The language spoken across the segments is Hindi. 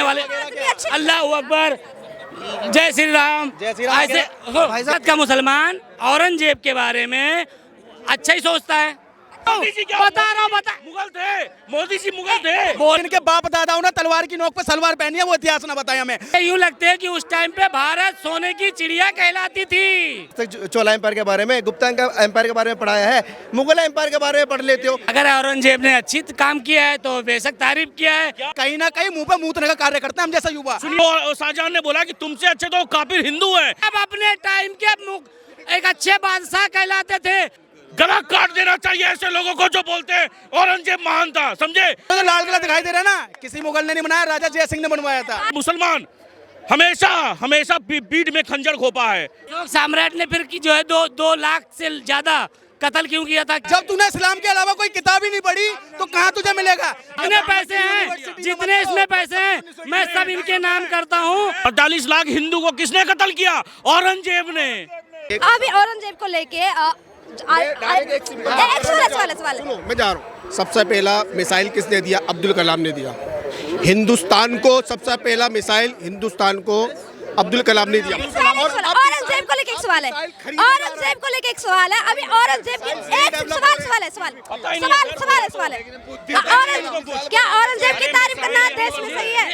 वाले अल्लाह अकबर, जय श्री राम। ऐसे भारत का मुसलमान औरंगजेब के बारे में अच्छा ही सोचता है। बता रहा हूँ, बता। मुगल थे, मोदी जी मुगल थे। इनके बाप दादाओं ने तलवार की नोक पे सलवार पहनी है, वो इतिहास ना बताया हमें। यूं लगते है कि उस टाइम पे भारत सोने की चिड़िया कहलाती थी। चोला एम्पायर के बारे में, गुप्ता एम्पायर के बारे में पढ़ाया है, मुगल एम्पायर के बारे में पढ़ लेते हो। अगर औरंगजेब ने अच्छी काम किया है तो बेशक तारीफ किया है। कहीं ना कहीं मुंह पे मूतने का कार्य करते हैं हम जैसा युवा। शाहजहां ने बोला कि तुमसे अच्छे तो काफिर हिंदू हैं। अब अपने टाइम के एक अच्छे बादशाह कहलाते थे। गला काट देना चाहिए ऐसे लोगों को जो बोलते हैं औरंगजेब महान था, समझे? तो लाल किला दिखाई दे रहा है ना, किसी मुगल ने नहीं बनाया, राजा जय सिंह ने बनवाया था। मुसलमान हमेशा हमेशा पीठ में खंजर घोपा है। सम्राट ने फिर की जो है 2 लाख से ज्यादा कत्ल क्यों किया था? जब तूने इस्लाम के अलावा कोई किताब ही नहीं पढ़ी तो कहाँ तुझे मिलेगा? जितने पैसे हैं, जितने इसमें पैसे हैं, मैं सब इनके नाम करता हूँ। 48 लाख हिंदू को किसने कत्ल किया? औरंगजेब ने। अभी औरंगजेब को लेके सवाल मैं जा रहा हूँ। सबसे पहला मिसाइल किसने दिया? अब्दुल कलाम ने दिया। हिंदुस्तान को सबसे पहला मिसाइल हिंदुस्तान को अब्दुल कलाम ने दिया। औरंगजेब को लेके एक सवाल है, औरंगजेब को लेके एक सवाल है। अभी औरंगजेब की एक सवाल है। क्या औरंगजेब की तारीफ करना देश में सही है?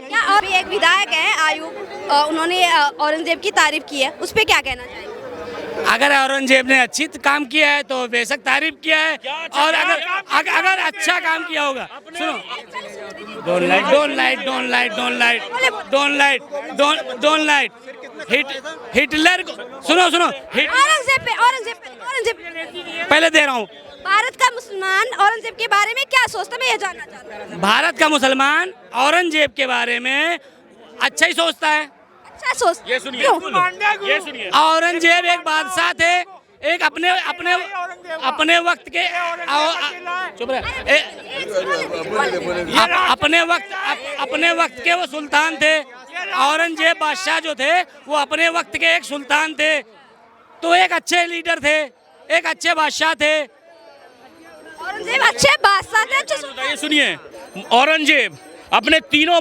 क्या और एक विधायक है आयुब, उन्होंने औरंगजेब की तारीफ की है, उस पर क्या कहना चाहिए? अगर औरंगजेब ने अच्छी काम किया है तो बेशक तारीफ किया है, और अगर अच्छा काम किया होगा, सुनो, डोंट लाइट हिटलर को सुनो औरंगजेब पहले दे रहा हूँ। भारत का मुसलमान औरंगजेब के बारे में क्या सोचता है, मैं ये जानना चाहता हूँ। भारत का मुसलमान औरंगजेब के बारे में अच्छा ही सोचता है। ये सुनिए, ये सुनिए। औरंगजेब एक बादशाह थे, एक अपने वक्त के चुप रहे, अपने वक्त के वो सुल्तान थे। औरंगजेब बादशाह जो थे वो अपने वक्त के एक सुल्तान थे, तो एक अच्छे लीडर थे, एक अच्छे बादशाह थे। औरंगजेब अच्छे बादशाह थे। ये सुनिए, औरंगजेब अपने तीनों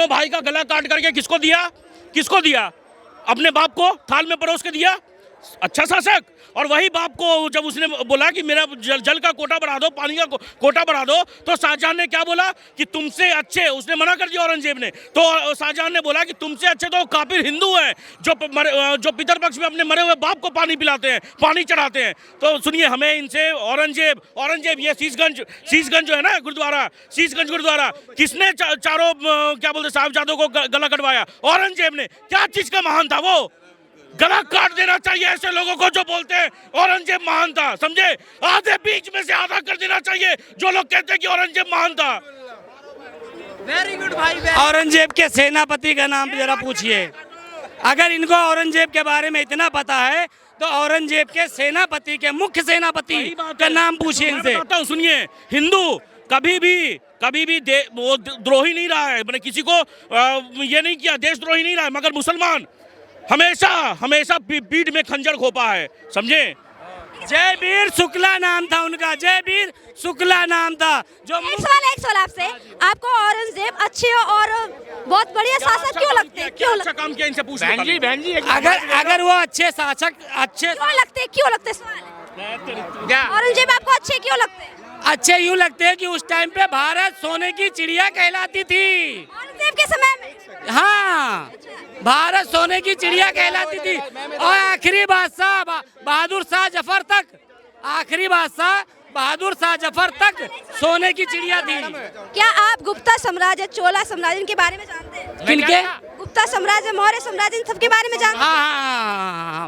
भाई का गला काट करके किसको दिया? अपने बाप को थाल में परोस के दिया, अच्छा शासक। और वही बाप को जब उसने बोला कि मेरा जल का कोटा बढ़ा दो, पानी का कोटा बढ़ा दो, तो शाहजहां ने क्या बोला कि तुमसे अच्छे, उसने मना कर दिया औरंगजेब ने। तो शाहजहां ने बोला कि तुमसे अच्छे तो काफिर हिंदू हैं जो पितरपक्ष में अपने मरे हुए बाप को पानी पिलाते हैं, पानी चढ़ाते हैं। तो सुनिए, हमें इनसे औरंगजेब ये शीशगंज जो है ना गुरुद्वारा, शीशगंज गुरुद्वारा, किसने चारों क्या बोलते साहबजादों को गला कटवाया? औरंगजेब ने। क्या चीज का महान था वो? गला काट देना चाहिए ऐसे लोगों को जो बोलते हैं औरंगजेब महान था, समझे? आधे बीच में से आधा कर देना चाहिए जो लोग कहते हैं कि औरंगजेब महान था। वेरी गुड भाई। औरंगजेब के सेनापति का नाम जरा पूछिए। अगर इनको औरंगजेब के बारे में इतना पता है तो औरंगजेब के सेनापति के मुख्य सेनापति का नाम पूछिए इनसे। सुनिए, हिंदू कभी भी वो द्रोही नहीं रहा है, मैंने किसी को ये नहीं किया, देशद्रोही नहीं रहा है, मगर मुसलमान हमेशा पीठ में खंजर घोपा है, समझे? जयवीर शुक्ला नाम था उनका, जयवीर शुक्ला नाम था। जो एक सवाल आपसे, आपको औरंगजेब अच्छे और बहुत बढ़िया शासक क्यों लगते हैं? क्यों अच्छा काम किया, इनसे पूछ लो। बहन जी, अगर वो अच्छे शासक क्यों लगते सवाल है। औरंगजेब आपको अच्छे क्यों लगते हैं? अच्छे यूं लगते हैं कि उस टाइम पे भारत सोने की चिड़िया कहलाती थी। औरंगजेब के समय में? हाँ, भारत सोने की चिड़िया कहलाती थी। और आखिरी बादशाह बहादुर शाह जफर तक, आखिरी बादशाह बहादुर शाह जफर तक सोने की चिड़िया थी। क्या आप गुप्ता साम्राज्य, चोला साम्राज्य के बारे में जानते हैं? किनके? गुप्ता साम्राज्य, मौर्य साम्राज्य, इन सब के बारे में जानते हैं?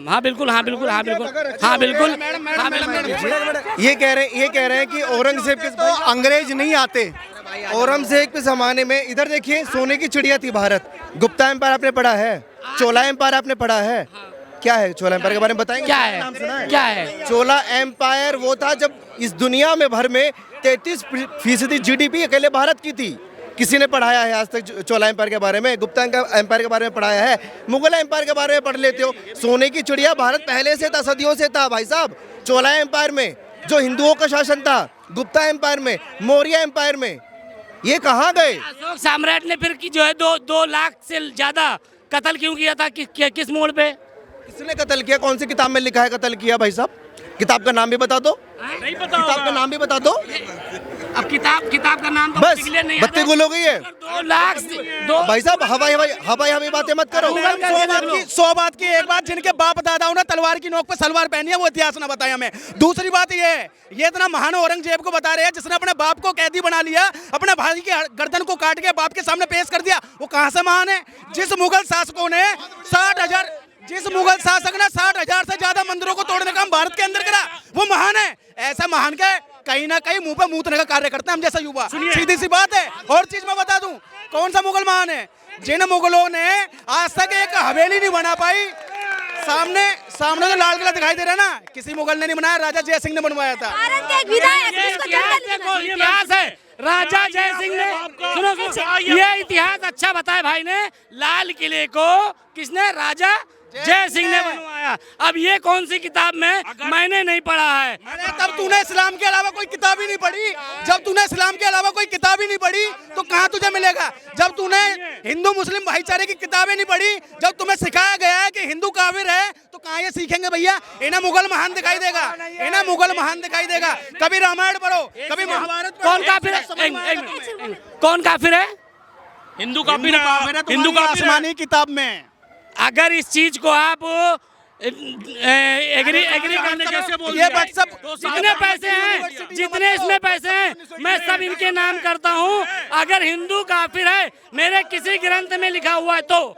हाँ, बिल्कुल। ये कह रहे हैं कि औरंगजेब के अंग्रेज नहीं आते। औरंगजेब के जमाने में इधर देखिए सोने की चिड़िया थी भारत। गुप्ता एम्पायर आपने पढ़ा है, चोला एम्पायर आपने पढ़ा है। क्या है चोला एम्पायर के बारे में बताएंगे? क्या है? चोला एम्पायर वो था जब इस दुनिया में भर में 33% GDP अकेले भारत की थी। किसी ने पढ़ाया है आज तक चोला एम्पायर के बारे में? गुप्ता एम्पायर के बारे में पढ़ाया है? मुगल एम्पायर के बारे में पढ़ लेते हो। सोने की चिड़िया भारत पहले से था, सदियों से था भाई साहब। चोला एम्पायर में जो हिंदुओं का शासन था, गुप्ता एम्पायर में, मौर्य एम्पायर में, ये कहाँ गए? अशोक सम्राट ने फिर की जो है 2 लाख से ज्यादा कत्ल क्यों किया था? किस मोड़ पे? किसने कत्ल किया? कौन सी किताब में लिखा है कत्ल किया? भाई साहब किताब का नाम भी बता दो। नहीं पता किताब का होगा। नाम भी बता दो। अब किताब का नाम तो बस क्लियर नहीं बत्ती गुल हो गई है। 2 लाख भाई साहब हवाई बातें मत करो। 100 बात की एक बात, जिनके बाप दादाओं ने तलवार की नोक पे सलवार पहनी है वो इतिहास ना बताया हमें। दूसरी बात ये इतना महान औरंगजेब को बता रहे हैं जिसने अपने बाप को कैदी बना लिया, अपने भाई की गर्दन को काट के बाप के सामने पेश कर दिया। वो कहां से महान है? जिस मुगल शासकों ने 60,000 से ज्यादा मंदिरों को तोड़ने का काम भारत के अंदर करा, वो महान है। ऐसा महान के कहीं ना कहीं मुंह पे मूतने का कार्य करते हैं हम जैसा युवा। सीधी सी बात है। और चीज मैं बता दूं, कौन सा मुगल महान है? जिन मुगलों ने आज तक एक हवेली नहीं बना पाई। सामने जो लाल किला दिखाई दे रहा है ना, किसी मुगल ने नहीं बनाया, राजा जय सिंह ने बनवाया था। भारत के एक विधायक जिसको जनता ने इतिहास है। राजा जय सिंह ने सुनो ये इतिहास अच्छा बताया भाई ने। लाल किले को किसने? राजा जय सिंह ने बनवाया। अब ये कौन सी किताब में? मैंने नहीं पढ़ा है। अरे तब तूने इस्लाम के अलावा कोई किताब ही नहीं पढ़ी। जब तूने इस्लाम के अलावा कोई किताब ही नहीं पढ़ी तो कहाँ तुझे मिलेगा? जब तूने हिंदू मुस्लिम भाईचारे की किताबें नहीं पढ़ी, जब तुम्हें सिखाया गया है कि हिंदू काफिर है, तो कहाँ ये सीखेंगे भैया? इन्हें मुगल महान दिखाई देगा, इन्हें मुगल महान दिखाई देगा। कभी रामायण पढ़ो, कभी महाभारत पढ़ो। कौन काफिर है? कौन काफिर है? हिंदू काफिर हिंदू का आसमानी किताब में। अगर इस चीज को आप एग्री करने कैसे बोल ये व्हाट्सएप जितने पैसे हैं, जितने इसमें पैसे हैं, मैं सब इनके नाम करता हूँ। अगर हिंदू काफिर है मेरे किसी ग्रंथ में लिखा हुआ है तो,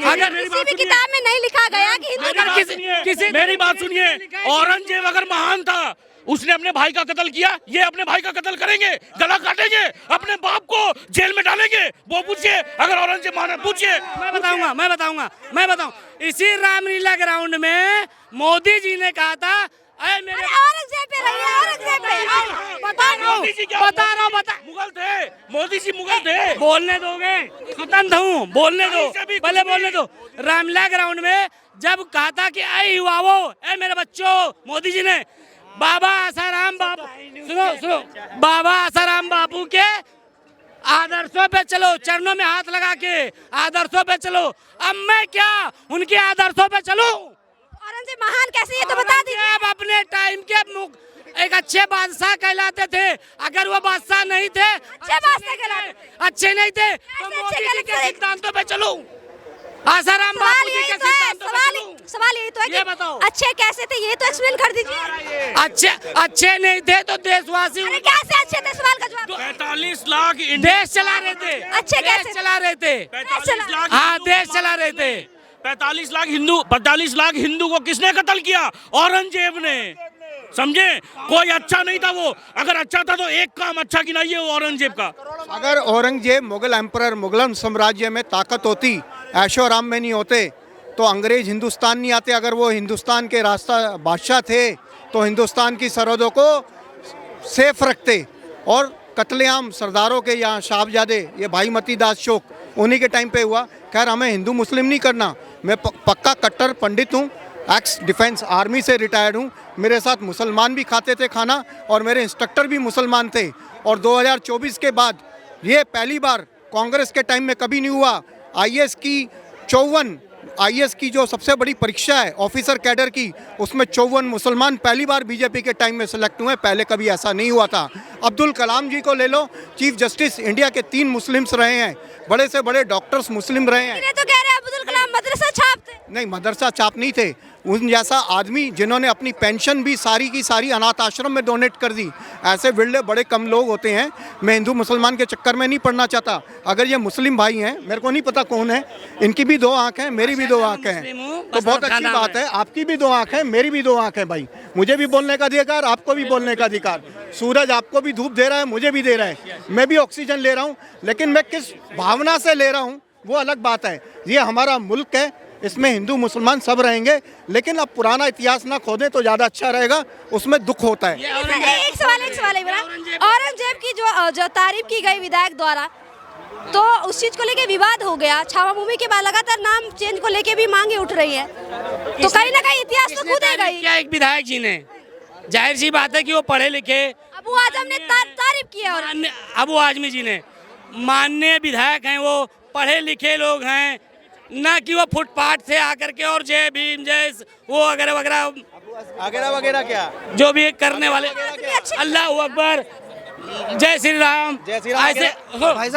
अगर किसी भी किताब में नहीं लिखा गया कि हिंदू किसी मेरी बात सुनिए। औरंगजेब अगर महान था, उसने अपने भाई का कत्ल किया, ये अपने भाई का कत्ल करेंगे, गला काटेंगे, अपने बाप को जेल में डालेंगे। वो पूछिए, अगर औरंगजेब महान है पूछिए। मैं बताऊंगा। इसी रामलीला ग्राउंड में मोदी जी ने कहा था, अरे मेरे औरंगजेब पे रही है, औरंगजेब पे बता रहा हूँ मुगल थे, मोदी जी मुगल थे। बोलने दोगे? स्वतंत्र हूँ, बोलने दो, पहले बोलने दो। रामलीला ग्राउंड में जब कहा था कि ऐ युवाओं, ऐ मेरे बच्चों, मोदी जी ने बाबा आसाराम बापू, सुनो बाबा आसाराम बापू के आदर्शों पे चलो, चरणों में हाथ लगा के आदर्शों पे चलो। अब मैं क्या उनके आदर्शों पे चलूं? औरंगजेब महान कैसे, ये तो बता दीजिए। अब अपने टाइम के एक अच्छे बादशाह कहलाते थे। अगर वो बादशाह नहीं थे, अच्छे नहीं थे, तो मोदी जी के सिद्धांतों पे चलूं, आसाराम बापू जी के सिद्धांतों पे चलूं। सवाल यही तो है ये बताओ, अच्छे कैसे थे, ये तो एक्सप्लेन कर दीजिए। अच्छे नहीं थे तो देशवासी अरे कैसे अच्छे थे? सवाल का जवाब 45 लाख देश चला रहे थे। अच्छे कैसे देश चला रहे थे? 45 लाख हाँ, देश चला रहे थे। 45 लाख हिंदू को किसने कत्ल किया? औरंगजेब ने। समझे? कोई अच्छा नहीं था वो। अगर अच्छा था तो एक काम अच्छा गिनाइए वो औरंगजेब का। अगर औरंगजेब मुगल एम्परर मुगल साम्राज्य में ताकत होती, ऐशो आराम में नहीं होते, तो अंग्रेज हिंदुस्तान नहीं आते। अगर वो हिंदुस्तान के रास्ता बादशाह थे तो हिंदुस्तान की सरहदों को सेफ रखते। और कत्लेआम सरदारों के यहाँ साहबजादे, ये भाई मती दास शोक उन्हीं के टाइम पे हुआ। खैर हमें हिंदू मुस्लिम नहीं करना, मैं पक्का कट्टर पंडित हूँ, एक्स डिफेंस आर्मी से रिटायर्ड हूँ। मेरे साथ मुसलमान भी खाते थे खाना और मेरे इंस्ट्रक्टर भी मुसलमान थे। और 2024 के बाद ये पहली बार, कांग्रेस के टाइम में कभी नहीं हुआ, आईएएस की 54 आईएएस की जो सबसे बड़ी परीक्षा है ऑफिसर कैडर की, उसमें 54 मुसलमान पहली बार बीजेपी के टाइम में सिलेक्ट हुए। पहले कभी ऐसा नहीं हुआ था। अब्दुल कलाम जी को ले लो, चीफ जस्टिस इंडिया के 3 मुस्लिम्स रहे हैं, बड़े से बड़े डॉक्टर्स मुस्लिम रहे हैं। तो कह रहे हैं अब्दुल कलाम मदरसा छाप थे। नहीं, मदरसा छाप नहीं थे। उन जैसा आदमी जिन्होंने अपनी पेंशन भी सारी की सारी अनाथ आश्रम में डोनेट कर दी, ऐसे बिरले बड़े कम लोग होते हैं। मैं हिंदू मुसलमान के चक्कर में नहीं पड़ना चाहता। अगर ये मुस्लिम भाई हैं, मेरे को नहीं पता कौन है, इनकी भी 2 आँख हैं, मेरी भी 2 आँख हैं, तो बहुत अच्छी बात है। आपकी भी 2 आँख हैं, मेरी भी 2 आँख हैं भाई। मुझे भी बोलने का अधिकार, आपको भी बोलने का अधिकार। सूरज आपको भी धूप दे रहा है, मुझे भी दे रहा है, मैं भी ऑक्सीजन ले रहा हूँ। लेकिन मैं किस भावना से ले रहा हूँ वो अलग बात है। ये हमारा मुल्क है, इसमें हिंदू मुसलमान सब रहेंगे, लेकिन अब पुराना इतिहास ना खोदें तो ज़्यादा अच्छा रहेगा, उसमें दुख होता है। एक सवाल औरंगजेब की जो तारीफ की गई विधायक द्वारा, तो उस चीज को लेके विवाद हो गया। छावा मूवी के बाद लगातार नाम चेंज को लेके भी मांगे उठ रही है, तो कहीं ना कहीं इतिहास तो कूदेगा ही। क्या एक विधायक जी ने, जाहिर सी बात है कि वो पढ़े लिखे, अब अबू आजम ने तारीफ की है। और अबू आजमी जी ने, माननीय विधायक हैं, वो पढ़े लिखे लोग हैं, ना कि वो फुटपाथ से आकर के और जय भीम जय वो वगैरह वगैरह वगैरह वगैरह क्या जो भी करने वाले, अल्लाह अकबर, जय श्री राम, जय श्री राम ऐसे भाई साहब